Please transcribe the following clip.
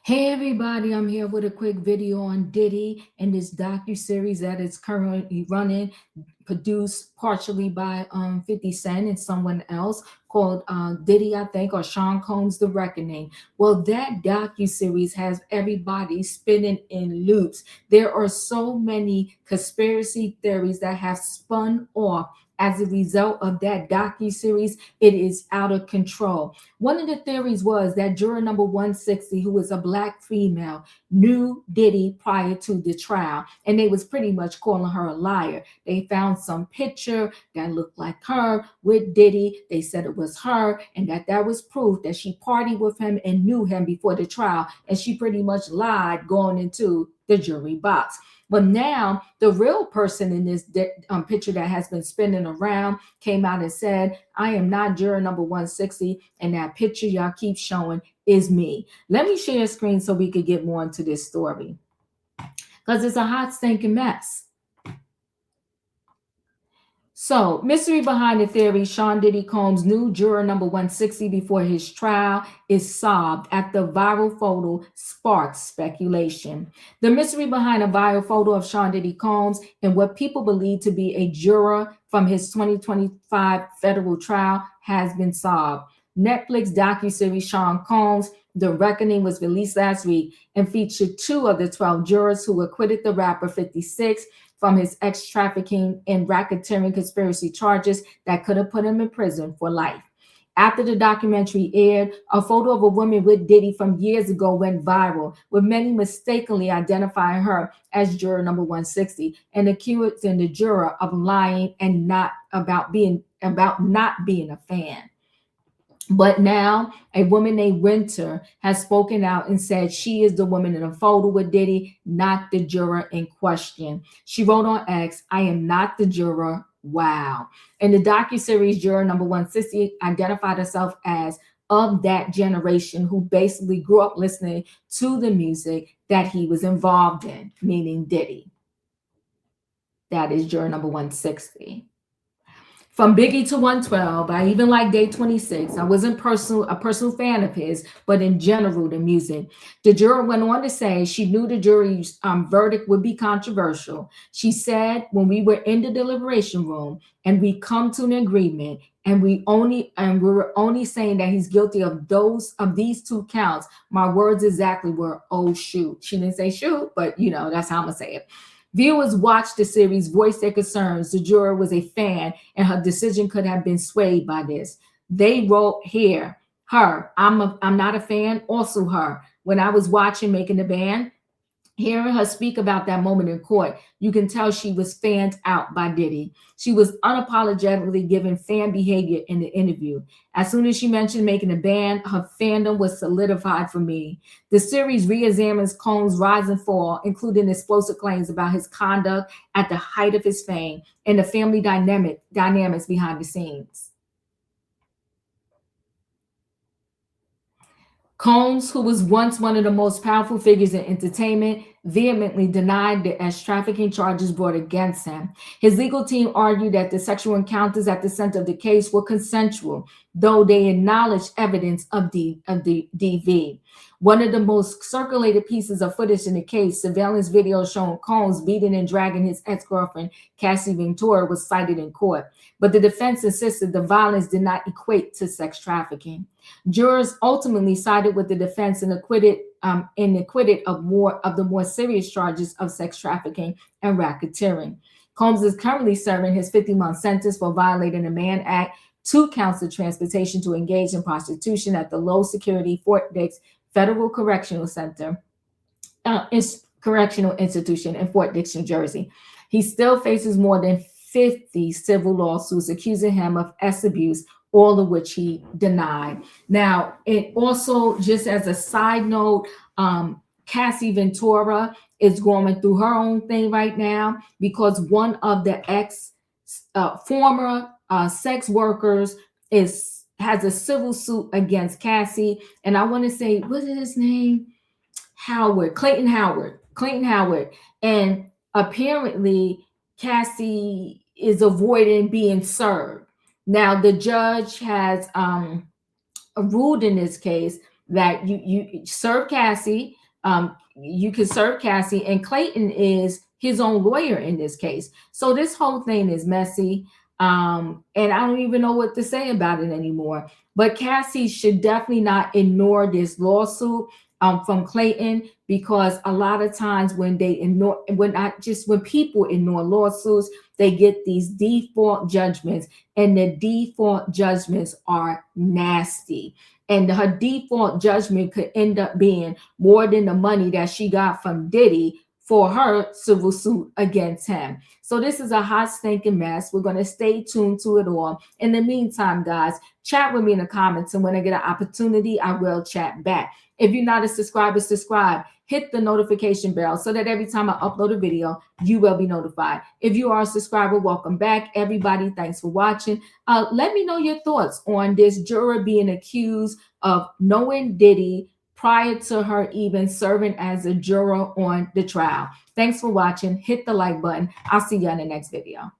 Hey everybody, I'm here with a quick video on Diddy and this docu-series that is currently running, produced partially by 50 Cent and someone else called Diddy, I think, or Sean Combs' The Reckoning. Well, that docu-series has everybody spinning in loops. There are so many conspiracy theories that have spun off as a result of that docu-series. It is out of control. One of the theories was that juror number 160, who was a black female, knew Diddy prior to the trial, and they was pretty much calling her a liar. They found some picture that looked like her with Diddy. They said it was her, and that was proof that she partied with him and knew him before the trial, and she pretty much lied going into the jury box. But now the real person in this picture that has been spinning around came out and said, I am not juror number 160, and that picture y'all keep showing is me. Let me share a screen so we could get more into this story, because it's a hot stinking mess. So, mystery behind the theory Sean Diddy Combs knew juror number 160 before his trial is solved after viral photo sparks speculation. The mystery behind a viral photo of Sean Diddy Combs and what people believe to be a juror from his 2025 federal trial has been solved. Netflix docuseries Sean Combs, The Reckoning, was released last week and featured 2 of the 12 jurors who acquitted the rapper 56 from his ex-trafficking and racketeering conspiracy charges that could have put him in prison for life. After the documentary aired, a photo of a woman with Diddy from years ago went viral, with many mistakenly identifying her as juror number 160 and accusing the juror of lying and not being a fan. But now a woman named Winter has spoken out and said she is the woman in the photo with Diddy, not the juror in question. She wrote on X, I am not the juror. Wow. In the docuseries, juror number 160 identified herself as of that generation who basically grew up listening to the music that he was involved in, meaning Diddy. That is juror number 160. From Biggie to 112, I even like Day 26. I wasn't a personal fan of his, but in general, the music. The juror went on to say she knew the jury's verdict would be controversial. She said, when we were in the deliberation room and we come to an agreement, and we were only saying that he's guilty of these 2 counts, my words exactly were, oh shoot. She didn't say shoot, but that's how I'm gonna say it. Viewers watched the series, voiced their concerns. The juror was a fan, and her decision could have been swayed by this. They wrote here, her, I'm not a fan, also her. When I was watching Making the Band, hearing her speak about that moment in court, you can tell she was fanned out by Diddy. She was unapologetically giving fan behavior in the interview. As soon as she mentioned Making the Band, her fandom was solidified for me. The series re-examines Combs' rise and fall, including explosive claims about his conduct at the height of his fame and the family dynamics behind the scenes. Combs, who was once one of the most powerful figures in entertainment, vehemently denied the trafficking charges brought against him. His legal team argued that the sexual encounters at the center of the case were consensual, though they acknowledged evidence of the DV. One of the most circulated pieces of footage in the case, surveillance video showing Combs beating and dragging his ex-girlfriend, Cassie Ventura, was cited in court. But the defense insisted the violence did not equate to sex trafficking. Jurors ultimately sided with the defense and acquitted of the more serious charges of sex trafficking and racketeering. Combs is currently serving his 50-month sentence for violating the Mann Act, 2 counts of transportation to engage in prostitution at the low-security Fort Dix Federal Correctional Institution in Fort Dix, New Jersey. He still faces more than 50 civil lawsuits accusing him of sex abuse, all of which he denied. Now, it also, just as a side note, Cassie Ventura is going through her own thing right now because one of the former sex workers has a civil suit against Cassie, and I want to say, what is his name? Clayton Howard. And apparently Cassie is avoiding being served. Now the judge has ruled in this case that you serve Cassie. You can serve Cassie, and Clayton is his own lawyer in this case. So this whole thing is messy. And I don't even know what to say about it anymore. But Cassie should definitely not ignore this lawsuit from Clayton, because a lot of times when they ignore, when not just when people ignore lawsuits, they get these default judgments, and the default judgments are nasty. And her default judgment could end up being more than the money that she got from Diddy for her civil suit against him. So this is a hot stinking mess. We're going to stay tuned to it all. In the meantime, guys, chat with me in the comments, and when I get an opportunity, I will chat back. If you're not a subscriber, subscribe. Hit the notification bell so that every time I upload a video, you will be notified. If you are a subscriber, welcome back. Everybody, thanks for watching. Let me know your thoughts on this juror being accused of knowing Diddy prior to her even serving as a juror on the trial. Thanks for watching. Hit the like button. I'll see you in the next video.